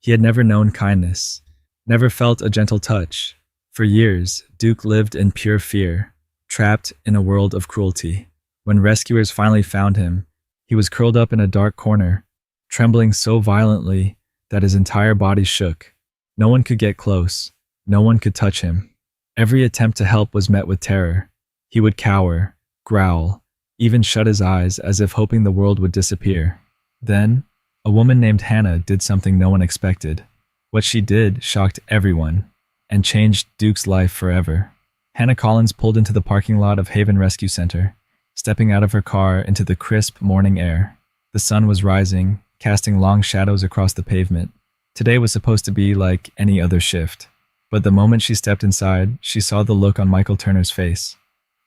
He had never known kindness, never felt a gentle touch. For years, Duke lived in pure fear, trapped in a world of cruelty. When rescuers finally found him, he was curled up in a dark corner, trembling so violently that his entire body shook. No one could get close. No one could touch him. Every attempt to help was met with terror. He would cower, growl, even shut his eyes as if hoping the world would disappear. Then, a woman named Hannah did something no one expected. What she did shocked everyone and changed Duke's life forever. Hannah Collins pulled into the parking lot of Haven Rescue Center, stepping out of her car into the crisp morning air. The sun was rising, casting long shadows across the pavement. Today was supposed to be like any other shift, but the moment she stepped inside, she saw the look on Michael Turner's face.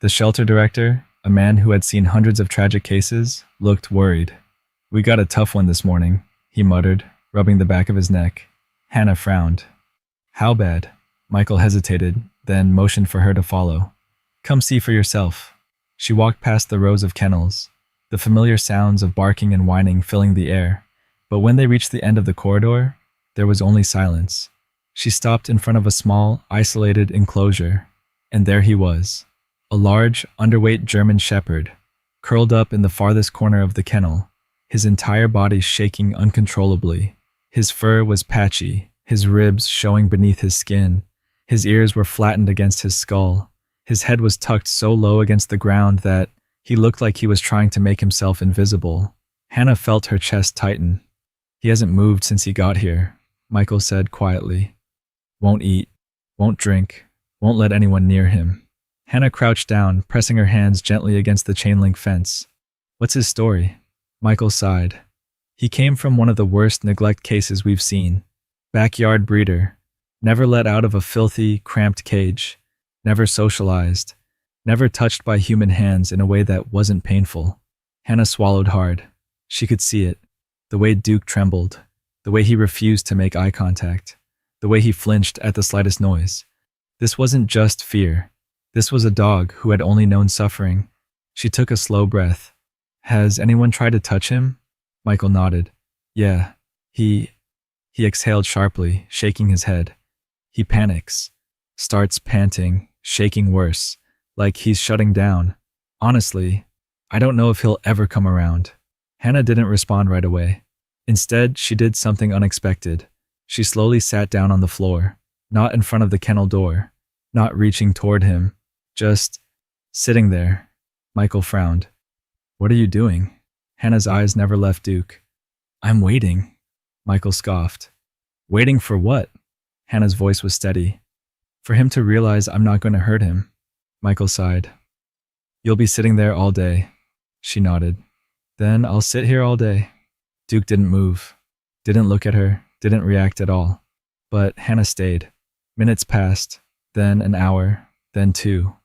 The shelter director, a man who had seen hundreds of tragic cases, looked worried. "We got a tough one this morning," he muttered, rubbing the back of his neck. Hannah frowned. "How bad?" Michael hesitated, then motioned for her to follow. "Come see for yourself." She walked past the rows of kennels, the familiar sounds of barking and whining filling the air. But when they reached the end of the corridor, there was only silence. She stopped in front of a small, isolated enclosure, and there he was, a large, underweight German shepherd, curled up in the farthest corner of the kennel, his entire body shaking uncontrollably. His fur was patchy, his ribs showing beneath his skin. His ears were flattened against his skull. His head was tucked so low against the ground that he looked like he was trying to make himself invisible. Hannah felt her chest tighten. "He hasn't moved since he got here," Michael said quietly. "Won't eat, won't drink, won't let anyone near him." Hannah crouched down, pressing her hands gently against the chain-link fence. "What's his story?" Michael sighed. "He came from one of the worst neglect cases we've seen. Backyard breeder, never let out of a filthy, cramped cage, never socialized, never touched by human hands in a way that wasn't painful." Hannah swallowed hard. She could see it. The way Duke trembled, the way he refused to make eye contact, the way he flinched at the slightest noise. This wasn't just fear. This was a dog who had only known suffering. She took a slow breath. "Has anyone tried to touch him?" Michael nodded. "Yeah, he exhaled sharply, shaking his head. "He panics, starts panting, shaking worse, like he's shutting down. Honestly, I don't know if he'll ever come around." Hannah didn't respond right away. Instead, she did something unexpected. She slowly sat down on the floor, not in front of the kennel door, not reaching toward him, just sitting there. Michael frowned. "What are you doing?" Hannah's eyes never left Duke. "I'm waiting," Michael scoffed. "Waiting for what?" Hannah's voice was steady. "For him to realize I'm not going to hurt him." Michael sighed. "You'll be sitting there all day." She nodded. "Then I'll sit here all day." Duke didn't move, didn't look at her, didn't react at all. But Hannah stayed. Minutes passed, then an hour, then 2.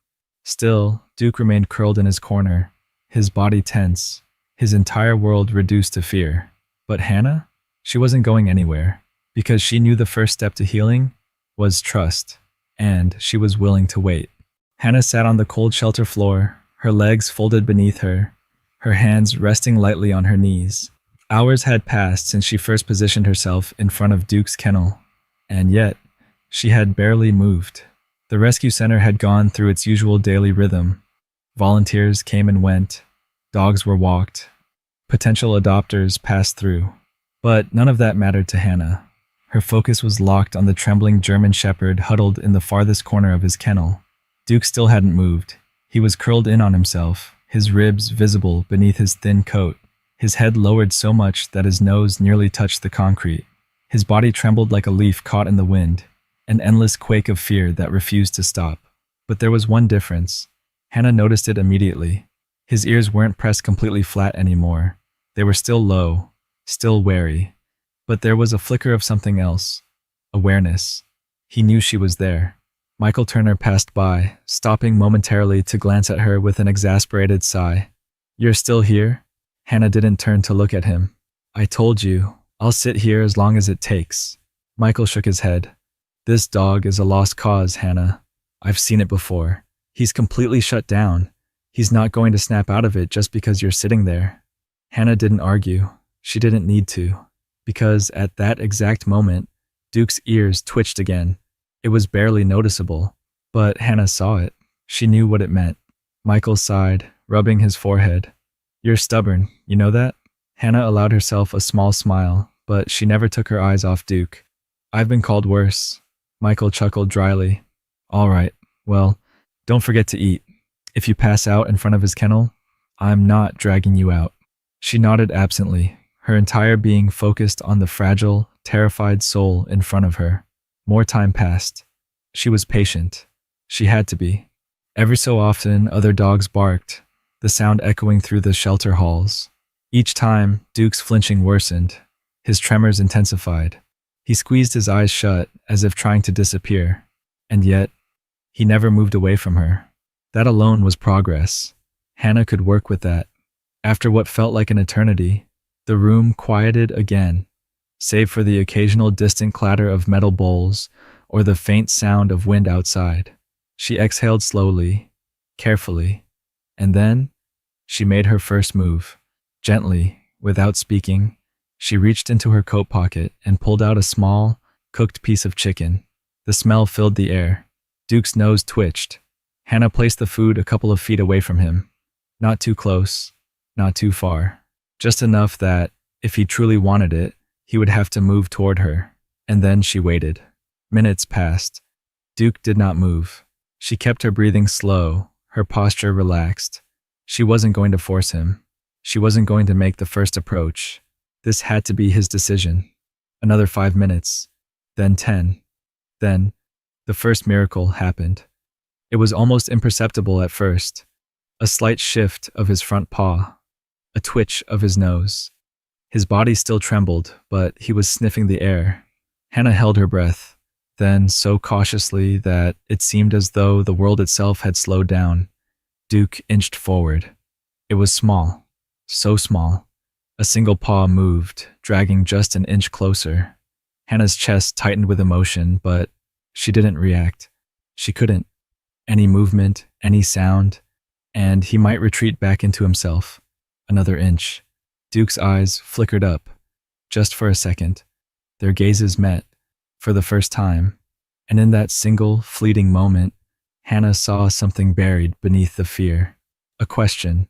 Still, Duke remained curled in his corner, his body tense, his entire world reduced to fear. But Hannah? She wasn't going anywhere, because she knew the first step to healing was trust, and she was willing to wait. Hannah sat on the cold shelter floor, her legs folded beneath her hands resting lightly on her knees. Hours had passed since she first positioned herself in front of Duke's kennel, and yet, she had barely moved. The rescue center had gone through its usual daily rhythm. Volunteers came and went, dogs were walked, potential adopters passed through. But none of that mattered to Hannah. Her focus was locked on the trembling German shepherd huddled in the farthest corner of his kennel. Duke still hadn't moved. He was curled in on himself, his ribs visible beneath his thin coat, his head lowered so much that his nose nearly touched the concrete. His body trembled like a leaf caught in the wind, an endless quake of fear that refused to stop. But there was one difference. Hannah noticed it immediately. His ears weren't pressed completely flat anymore. They were still low, still wary. But there was a flicker of something else. Awareness. He knew she was there. Michael Turner passed by, stopping momentarily to glance at her with an exasperated sigh. "You're still here?" Hannah didn't turn to look at him. "I told you, I'll sit here as long as it takes." Michael shook his head. "This dog is a lost cause, Hannah. I've seen it before. He's completely shut down. He's not going to snap out of it just because you're sitting there." Hannah didn't argue. She didn't need to. because at that exact moment, Duke's ears twitched again. It was barely noticeable, but Hannah saw it. She knew what it meant. Michael sighed, rubbing his forehead. You're stubborn, you know that? Hannah allowed herself a small smile, but she never took her eyes off Duke. I've been called worse. Michael chuckled dryly. All right, well, don't forget to eat. If you pass out in front of his kennel, I'm not dragging you out. She nodded absently, her entire being focused on the fragile, terrified soul in front of her. More time passed. She was patient. She had to be. Every so often, other dogs barked, the sound echoing through the shelter halls. Each time, Duke's flinching worsened. His tremors intensified. He squeezed his eyes shut, as if trying to disappear. And yet, he never moved away from her. That alone was progress. Hannah could work with that. After what felt like an eternity, the room quieted again, save for the occasional distant clatter of metal bowls or the faint sound of wind outside. She exhaled slowly, carefully, and then she made her first move. Gently, without speaking, she reached into her coat pocket and pulled out a small, cooked piece of chicken. The smell filled the air. Duke's nose twitched. Hannah placed the food a couple of feet away from him. Not too close, not too far. Just enough that, if he truly wanted it, he would have to move toward her. And then she waited. Minutes passed. Duke did not move. She kept her breathing slow, her posture relaxed. She wasn't going to force him. She wasn't going to make the first approach. This had to be his decision. Another 5 minutes. Then 10. Then, the first miracle happened. It was almost imperceptible at first. A slight shift of his front paw. A twitch of his nose. His body still trembled, but he was sniffing the air. Hannah held her breath. Then, so cautiously that it seemed as though the world itself had slowed down, Duke inched forward. It was small. So small. A single paw moved, dragging just an inch closer. Hannah's chest tightened with emotion, but she didn't react. She couldn't. Any movement, any sound, and he might retreat back into himself. Another inch. Duke's eyes flickered up, just for a second. Their gazes met, for the first time, and in that single, fleeting moment, Hannah saw something buried beneath the fear. A question,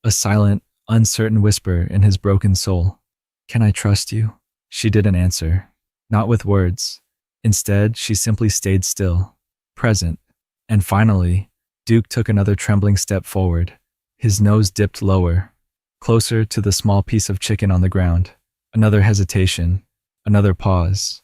a silent, uncertain whisper in his broken soul. Can I trust you? She didn't answer, not with words. Instead, she simply stayed still, present. And finally, Duke took another trembling step forward. His nose dipped lower, closer to the small piece of chicken on the ground. Another hesitation, another pause.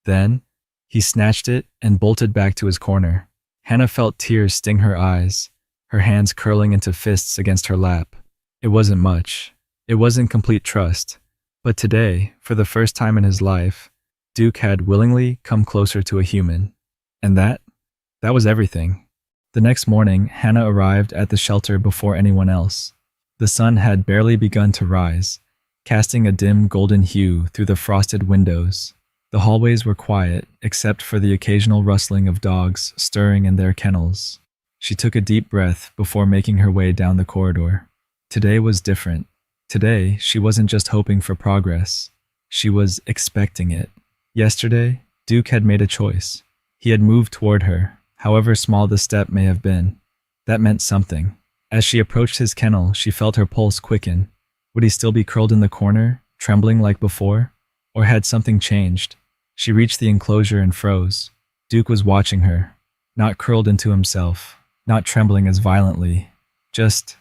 Then, he snatched it and bolted back to his corner. Hannah felt tears sting her eyes, her hands curling into fists against her lap. It wasn't much. It wasn't complete trust. But today, for the first time in his life, Duke had willingly come closer to a human. And that was everything. The next morning, Hannah arrived at the shelter before anyone else. The sun had barely begun to rise, casting a dim golden hue through the frosted windows. The hallways were quiet, except for the occasional rustling of dogs stirring in their kennels. She took a deep breath before making her way down the corridor. Today was different. Today, she wasn't just hoping for progress. She was expecting it. Yesterday, Duke had made a choice. He had moved toward her, however small the step may have been. That meant something. As she approached his kennel, she felt her pulse quicken. Would he still be curled in the corner, trembling like before? Or had something changed? She reached the enclosure and froze. Duke was watching her, not curled into himself, not trembling as violently, just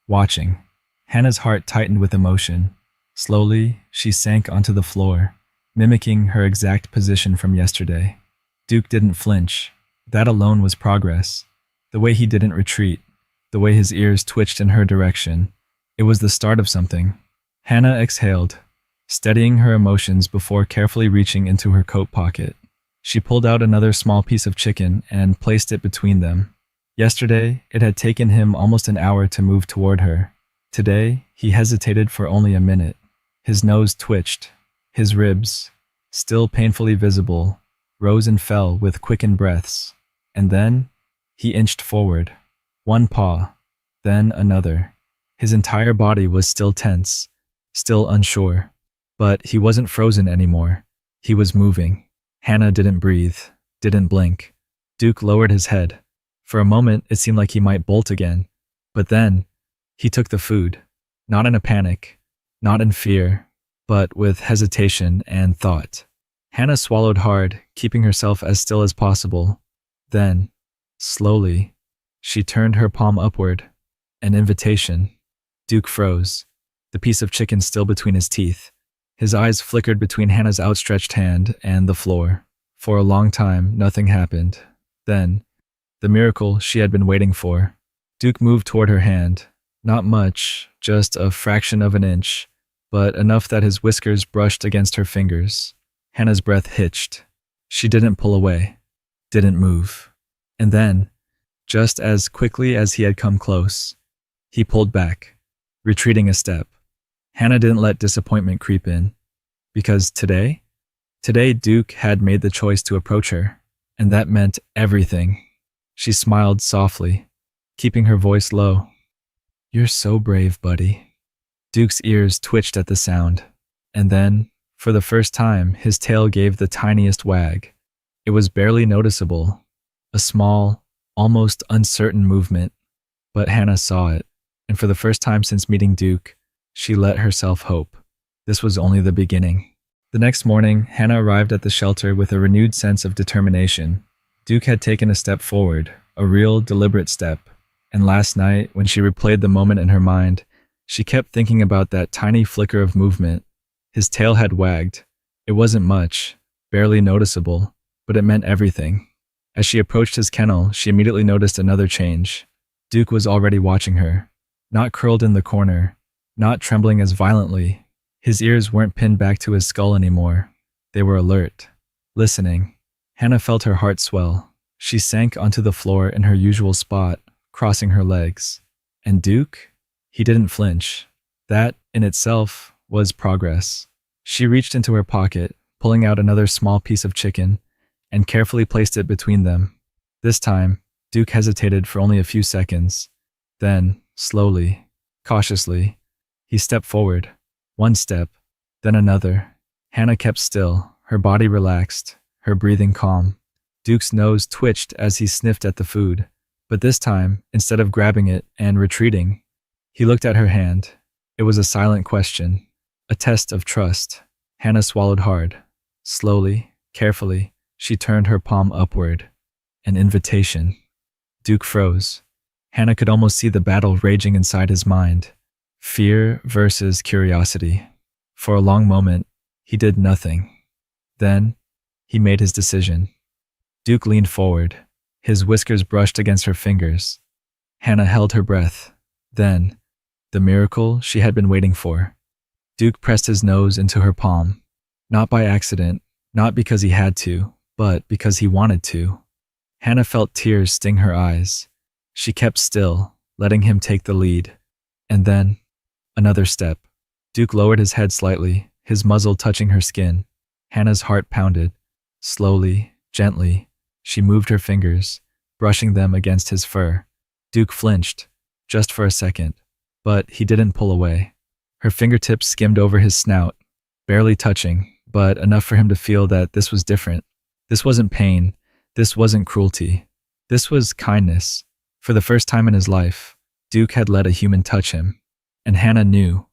watching. Hannah's heart tightened with emotion. Slowly, she sank onto the floor, mimicking her exact position from yesterday. Duke didn't flinch. That alone was progress. The way he didn't retreat, the way his ears twitched in her direction, it was the start of something. Hannah exhaled, steadying her emotions before carefully reaching into her coat pocket. She pulled out another small piece of chicken and placed it between them. Yesterday, it had taken him almost an hour to move toward her. Today, he hesitated for only a minute. His nose twitched. His ribs, still painfully visible, rose and fell with quickened breaths. And then, he inched forward. One paw, then another. His entire body was still tense, still unsure. But he wasn't frozen anymore. He was moving. Hannah didn't breathe, didn't blink. Duke lowered his head. For a moment, it seemed like he might bolt again. But then, he took the food. Not in a panic, not in fear, but with hesitation and thought. Hannah swallowed hard, keeping herself as still as possible. Then, slowly, she turned her palm upward. An invitation. Duke froze, the piece of chicken still between his teeth. His eyes flickered between Hannah's outstretched hand and the floor. For a long time, nothing happened. Then, the miracle she had been waiting for. Duke moved toward her hand. Not much, just a fraction of an inch, but enough that his whiskers brushed against her fingers. Hannah's breath hitched. She didn't pull away, didn't move. And then, just as quickly as he had come close, he pulled back, retreating a step. Hannah didn't let disappointment creep in, because today Duke had made the choice to approach her, and that meant everything. She smiled softly, keeping her voice low. "You're so brave, buddy." Duke's ears twitched at the sound, and then, for the first time, his tail gave the tiniest wag. It was barely noticeable, a small, almost uncertain movement, but Hannah saw it, and for the first time since meeting Duke, she let herself hope. This was only the beginning. The next morning, Hannah arrived at the shelter with a renewed sense of determination. Duke had taken a step forward, a real, deliberate step, and last night, when she replayed the moment in her mind, she kept thinking about that tiny flicker of movement. His tail had wagged. It wasn't much, barely noticeable, but it meant everything. As she approached his kennel, she immediately noticed another change. Duke was already watching her, not curled in the corner, not trembling as violently. His ears weren't pinned back to his skull anymore. They were alert, listening. Hannah felt her heart swell. She sank onto the floor in her usual spot, crossing her legs. And Duke? He didn't flinch. That, in itself, was progress. She reached into her pocket, pulling out another small piece of chicken, and carefully placed it between them. This time, Duke hesitated for only a few seconds. Then, slowly, cautiously, he stepped forward. One step, then another. Hannah kept still, her body relaxed, her breathing calm. Duke's nose twitched as he sniffed at the food, but this time, instead of grabbing it and retreating, he looked at her hand. It was a silent question, a test of trust. Hannah swallowed hard. Slowly, carefully, she turned her palm upward. An invitation. Duke froze. Hannah could almost see the battle raging inside his mind. Fear versus curiosity. For a long moment, he did nothing. Then, he made his decision. Duke leaned forward. His whiskers brushed against her fingers. Hannah held her breath. Then, the miracle she had been waiting for. Duke pressed his nose into her palm. Not by accident, not because he had to, but because he wanted to. Hannah felt tears sting her eyes. She kept still, letting him take the lead. And then, another step. Duke lowered his head slightly, his muzzle touching her skin. Hannah's heart pounded. Slowly, gently, she moved her fingers, brushing them against his fur. Duke flinched, just for a second, but he didn't pull away. Her fingertips skimmed over his snout, barely touching, but enough for him to feel that this was different. This wasn't pain. This wasn't cruelty. This was kindness. For the first time in his life, Duke had let a human touch him. And Hannah knew.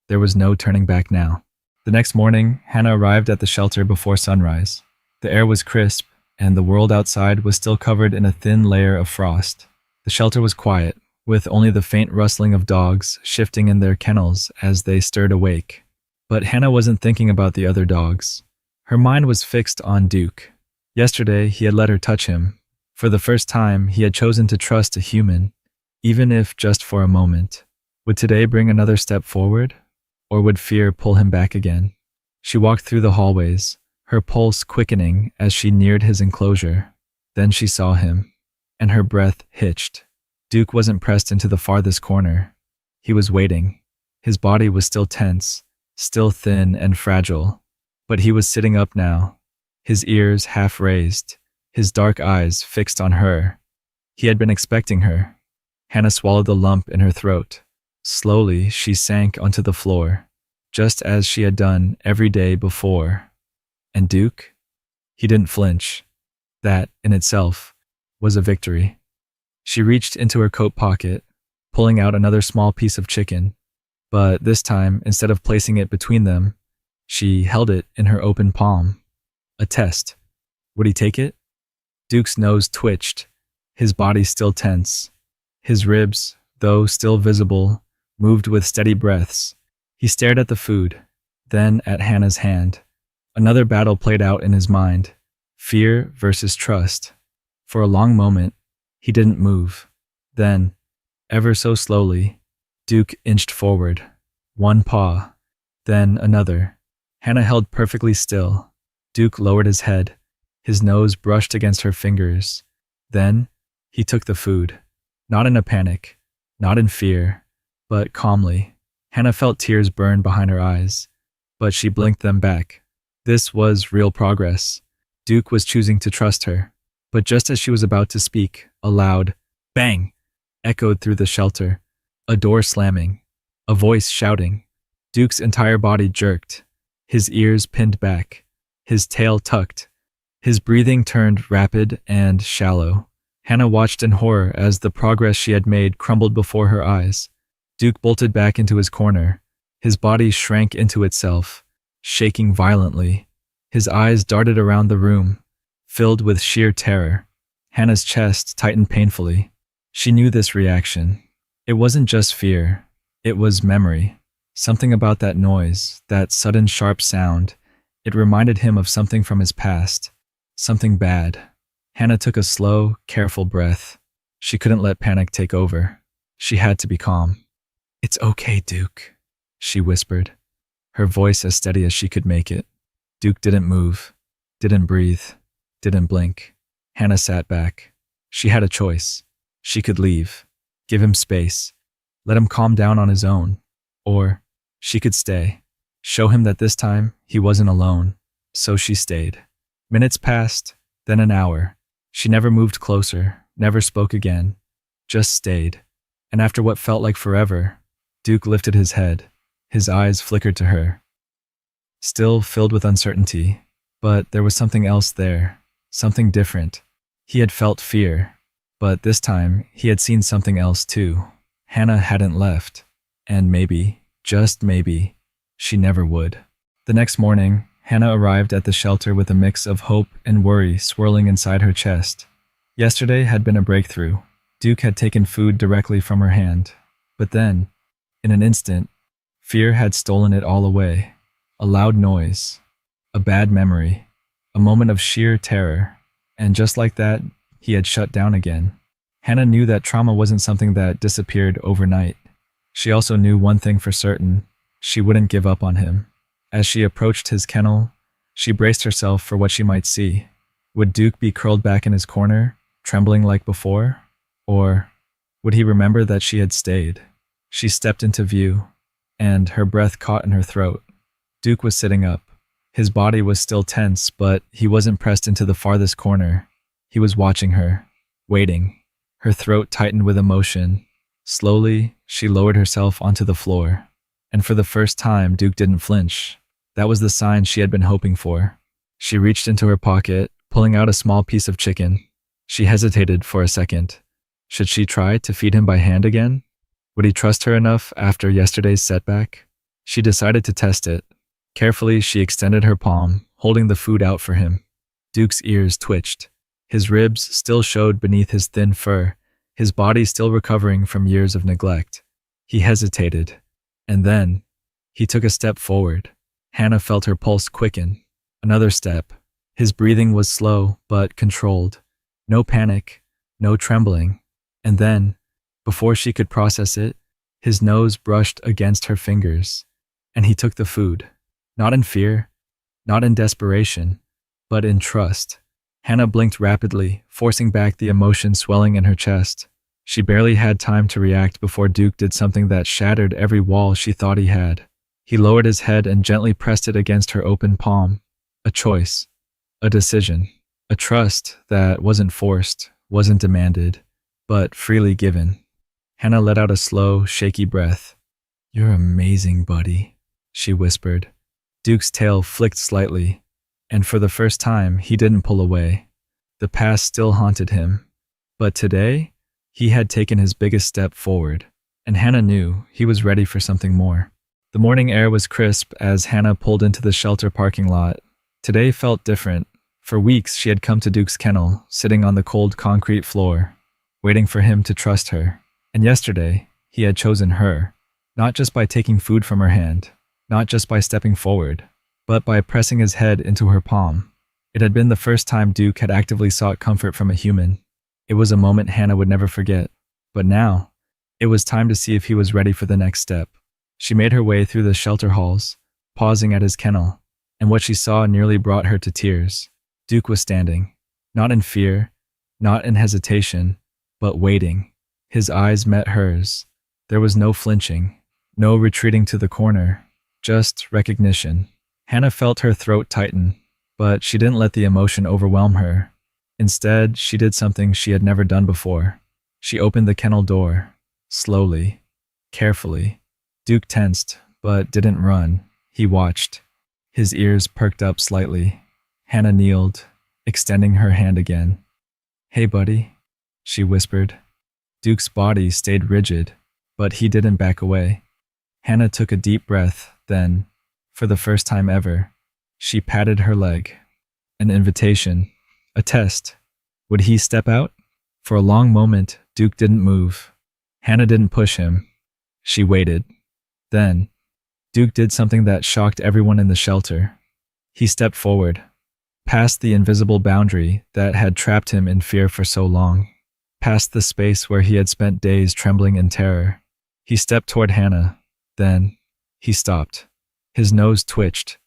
There was no turning back now. The next morning, Hannah arrived at the shelter before sunrise. The air was crisp, and the world outside was still covered in a thin layer of frost. The shelter was quiet, with only the faint rustling of dogs shifting in their kennels as they stirred awake. But Hannah wasn't thinking about the other dogs. Her mind was fixed on Duke. Yesterday, he had let her touch him. For the first time, he had chosen to trust a human, even if just for a moment. Would today bring another step forward? Or would fear pull him back again? She walked through the hallways, her pulse quickening as she neared his enclosure. Then she saw him, and her breath hitched. Duke wasn't pressed into the farthest corner. He was waiting. His body was still tense, still thin and fragile, but he was sitting up now, his ears half raised, his dark eyes fixed on her. He had been expecting her. Hannah swallowed the lump in her throat. Slowly, she sank onto the floor. just as she had done every day before. And Duke? He didn't flinch. That, in itself, was a victory. She reached into her coat pocket, pulling out another small piece of chicken, but this time, instead of placing it between them, she held it in her open palm. A test. Would he take it? Duke's nose twitched, his body still tense. His ribs, though still visible, moved with steady breaths. He stared at the food, then at Hannah's hand. Another battle played out in his mind. Fear versus trust. For a long moment, he didn't move. Then, ever so slowly, Duke inched forward. One paw, then another. Hannah held perfectly still. Duke lowered his head. His nose brushed against her fingers. Then, he took the food. Not in a panic, not in fear, but calmly. Hannah felt tears burn behind her eyes, but she blinked them back. This was real progress. Duke was choosing to trust her. But just as she was about to speak, a loud bang echoed through the shelter. A door slamming. A voice shouting. Duke's entire body jerked. His ears pinned back. His tail tucked. His breathing turned rapid and shallow. Hannah watched in horror as the progress she had made crumbled before her eyes. Duke bolted back into his corner. His body shrank into itself, shaking violently. His eyes darted around the room, filled with sheer terror. Hannah's chest tightened painfully. She knew this reaction. It wasn't just fear. It was memory. Something about that noise, that sudden sharp sound, it reminded him of something from his past. Something bad. Hannah took a slow, careful breath. She couldn't let panic take over. She had to be calm. "It's okay, Duke," she whispered, her voice as steady as she could make it. Duke didn't move, didn't breathe, didn't blink. Hannah sat back. She had a choice. She could leave, give him space, let him calm down on his own. Or she could stay, show him that this time he wasn't alone. So she stayed. Minutes passed, then an hour. She never moved closer, never spoke again, just stayed. And after what felt like forever, Duke lifted his head. His eyes flickered to her. Still filled with uncertainty, but there was something else there, something different. He had felt fear, but this time he had seen something else too. Hannah hadn't left, and maybe, just maybe, she never would. The next morning, Hannah arrived at the shelter with a mix of hope and worry swirling inside her chest. Yesterday had been a breakthrough. Duke had taken food directly from her hand. But then, in an instant, fear had stolen it all away. A loud noise, a bad memory, a moment of sheer terror. And just like that, he had shut down again. Hannah knew that trauma wasn't something that disappeared overnight. She also knew one thing for certain. She wouldn't give up on him. As she approached his kennel, she braced herself for what she might see. Would Duke be curled back in his corner, trembling like before? Or would he remember that she had stayed? She stepped into view, and her breath caught in her throat. Duke was sitting up. His body was still tense, but he wasn't pressed into the farthest corner. He was watching her, waiting. Her throat tightened with emotion. Slowly, she lowered herself onto the floor. And for the first time, Duke didn't flinch. That was the sign she had been hoping for. She reached into her pocket, pulling out a small piece of chicken. She hesitated for a second. Should she try to feed him by hand again? Would he trust her enough after yesterday's setback? She decided to test it. Carefully, she extended her palm, holding the food out for him. Duke's ears twitched. His ribs still showed beneath his thin fur, his body still recovering from years of neglect. He hesitated. And then, he took a step forward. Hannah felt her pulse quicken. Another step. His breathing was slow, but controlled. No panic, no trembling. And then, before she could process it, his nose brushed against her fingers. And he took the food. Not in fear, not in desperation, but in trust. Hannah blinked rapidly, forcing back the emotion swelling in her chest. She barely had time to react before Duke did something that shattered every wall she thought he had. He lowered his head and gently pressed it against her open palm. A choice. A decision. A trust that wasn't forced, wasn't demanded, but freely given. Hannah let out a slow, shaky breath. "You're amazing, buddy," she whispered. Duke's tail flicked slightly, and for the first time, he didn't pull away. The past still haunted him. But today, he had taken his biggest step forward, and Hannah knew he was ready for something more. The morning air was crisp as Hannah pulled into the shelter parking lot. Today felt different. For weeks, she had come to Duke's kennel, sitting on the cold concrete floor, waiting for him to trust her. And yesterday, he had chosen her, not just by taking food from her hand, not just by stepping forward, but by pressing his head into her palm. It had been the first time Duke had actively sought comfort from a human. It was a moment Hannah would never forget. But now, it was time to see if he was ready for the next step. She made her way through the shelter halls, pausing at his kennel, and what she saw nearly brought her to tears. Duke was standing, not in fear, not in hesitation, but waiting. His eyes met hers. There was no flinching, no retreating to the corner, just recognition. Hannah felt her throat tighten, but she didn't let the emotion overwhelm her. Instead, she did something she had never done before. She opened the kennel door, slowly, carefully. Duke tensed, but didn't run. He watched. His ears perked up slightly. Hannah kneeled, extending her hand again. "Hey, buddy," she whispered. Duke's body stayed rigid, but he didn't back away. Hannah took a deep breath, then, for the first time ever, she patted her leg. An invitation, a test. Would he step out? For a long moment, Duke didn't move. Hannah didn't push him. She waited. Then, Duke did something that shocked everyone in the shelter. He stepped forward, past the invisible boundary that had trapped him in fear for so long, past the space where he had spent days trembling in terror. He stepped toward Hannah. Then, he stopped. His nose twitched,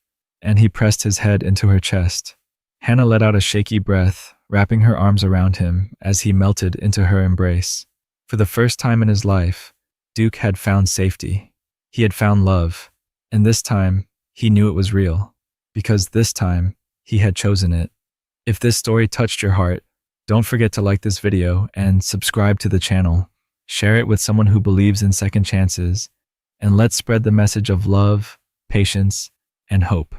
and he pressed his head into her chest. Hannah let out a shaky breath, wrapping her arms around him as he melted into her embrace. For the first time in his life, Duke had found safety. He had found love, and this time, he knew it was real, because this time, he had chosen it. If this story touched your heart, don't forget to like this video and subscribe to the channel. Share it with someone who believes in second chances, and let's spread the message of love, patience, and hope.